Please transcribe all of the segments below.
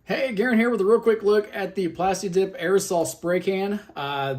Hey, Garen here with a real quick look at the Plasti Dip aerosol spray can.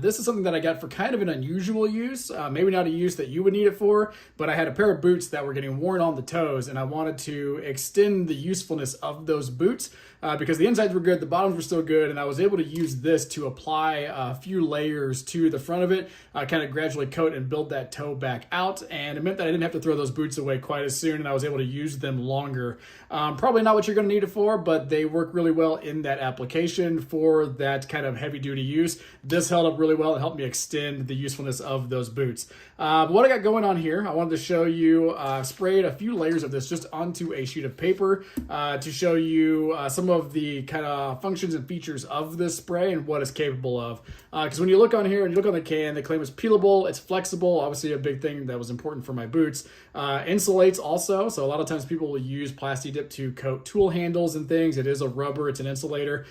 This is something that I got for kind of an unusual use, maybe not a use that you would need it for, but I had a pair of boots that were getting worn on the toes and I wanted to extend the usefulness of those boots because the insides were good, the bottoms were still good, and I was able to use this to apply a few layers to the front of it, kind of gradually coat and build that toe back out, and it meant that I didn't have to throw those boots away quite as soon and I was able to use them longer. Probably not what you're going to need it for, but they work really well in that application for that kind of heavy duty use. This held up really well and helped me extend the usefulness of those boots. What I got going on here, I wanted to show you, sprayed a few layers of this just onto a sheet of paper to show you some of the kind of functions and features of this spray and what it's capable of. Because when you look on here and you look on the can, they claim it's peelable, it's flexible, obviously a big thing that was important for my boots. Insulates also, so a lot of times people will use Plasti Dip to coat tool handles and things. It is a rubber, it's an insulator.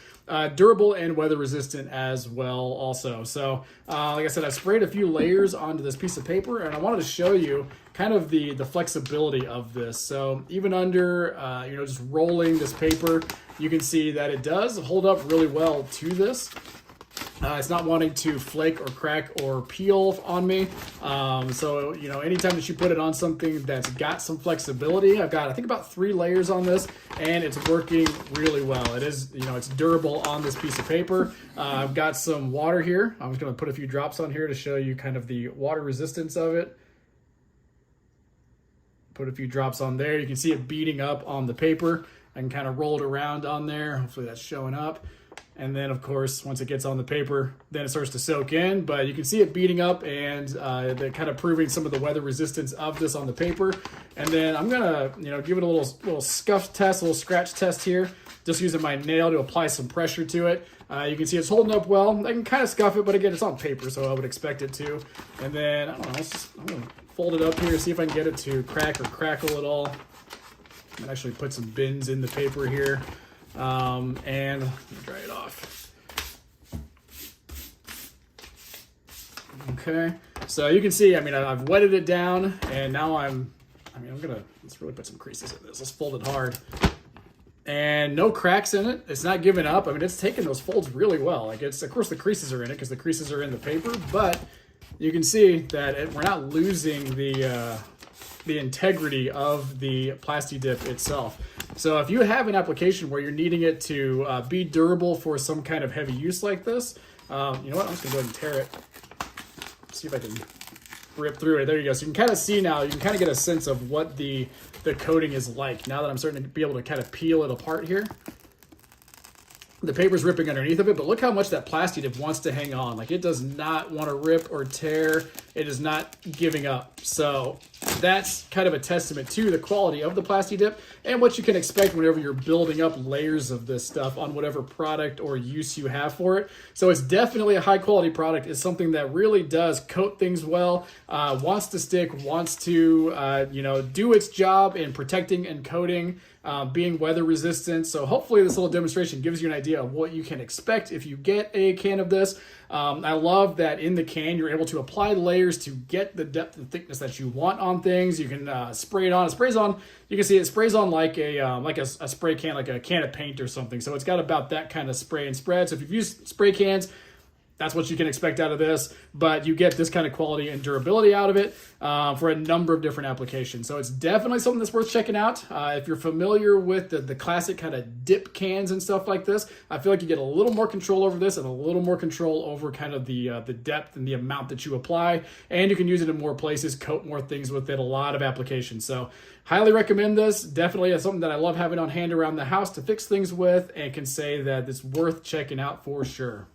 Durable and weather resistant as well also. So like I said, I sprayed a few layers onto this piece of paper and I wanted to show you kind of the flexibility of this. So even under, just rolling this paper, you can see that it does hold up really well to this. It's not wanting to flake or crack or peel on me. So, anytime that you put it on something that's got some flexibility, I've got, I think, about 3 layers on this, and it's working really well. It is, it's durable on this piece of paper. I've got some water here. I'm just going to put a few drops on here to show you kind of the water resistance of it. Put a few drops on there. You can see it beating up on the paper. I can kind of roll it around on there. Hopefully that's showing up. And then, of course, once it gets on the paper, then it starts to soak in. But you can see it beating up and they're kind of proving some of the weather resistance of this on the paper. And then I'm going to, give it a little scuff test, a little scratch test here, just using my nail to apply some pressure to it. You can see it's holding up well. I can kind of scuff it, but again, it's on paper, so I would expect it to. And then, I don't know, I'm going to fold it up here, see if I can get it to crack or crackle at all. I'm going to actually put some bins in the paper here. And dry it off. Okay, so you can see, I've wetted it down, and now let's really put some creases in this. Let's fold it hard. And no cracks in it. It's not giving up. It's taking those folds really well. Of course the creases are in it because the creases are in the paper, but you can see that we're not losing the integrity of the Plasti Dip itself. So if you have an application where you're needing it to be durable for some kind of heavy use like this, you know what, I'm just gonna go ahead and tear it. See if I can rip through it. There you go. So you can kind of see now, you can kind of get a sense of what the coating is like now that I'm starting to be able to kind of peel it apart here. The paper's ripping underneath of it, but look how much that Plasti Dip wants to hang on. It does not want to rip or tear. It is not giving up. So that's kind of a testament to the quality of the Plasti Dip and what you can expect whenever you're building up layers of this stuff on whatever product or use you have for it. So it's definitely a high quality product. It's something that really does coat things well, wants to stick, wants to do its job in protecting and coating, being weather resistant. So hopefully this little demonstration gives you an idea of what you can expect if you get a can of this. I love that in the can you're able to apply layers to get the depth and thickness that you want on things. You can spray it on. It sprays on. You can see it sprays on like a spray can, like a can of paint or something. So it's got about that kind of spray and spread. So if you've used spray cans, that's what you can expect out of this, but you get this kind of quality and durability out of it for a number of different applications. So it's definitely something that's worth checking out. If you're familiar with the classic kind of dip cans and stuff like this, I feel like you get a little more control over this and a little more control over kind of the depth and the amount that you apply, and you can use it in more places, coat more things with it, a lot of applications. So highly recommend this. Definitely is something that I love having on hand around the house to fix things with, and can say that it's worth checking out for sure.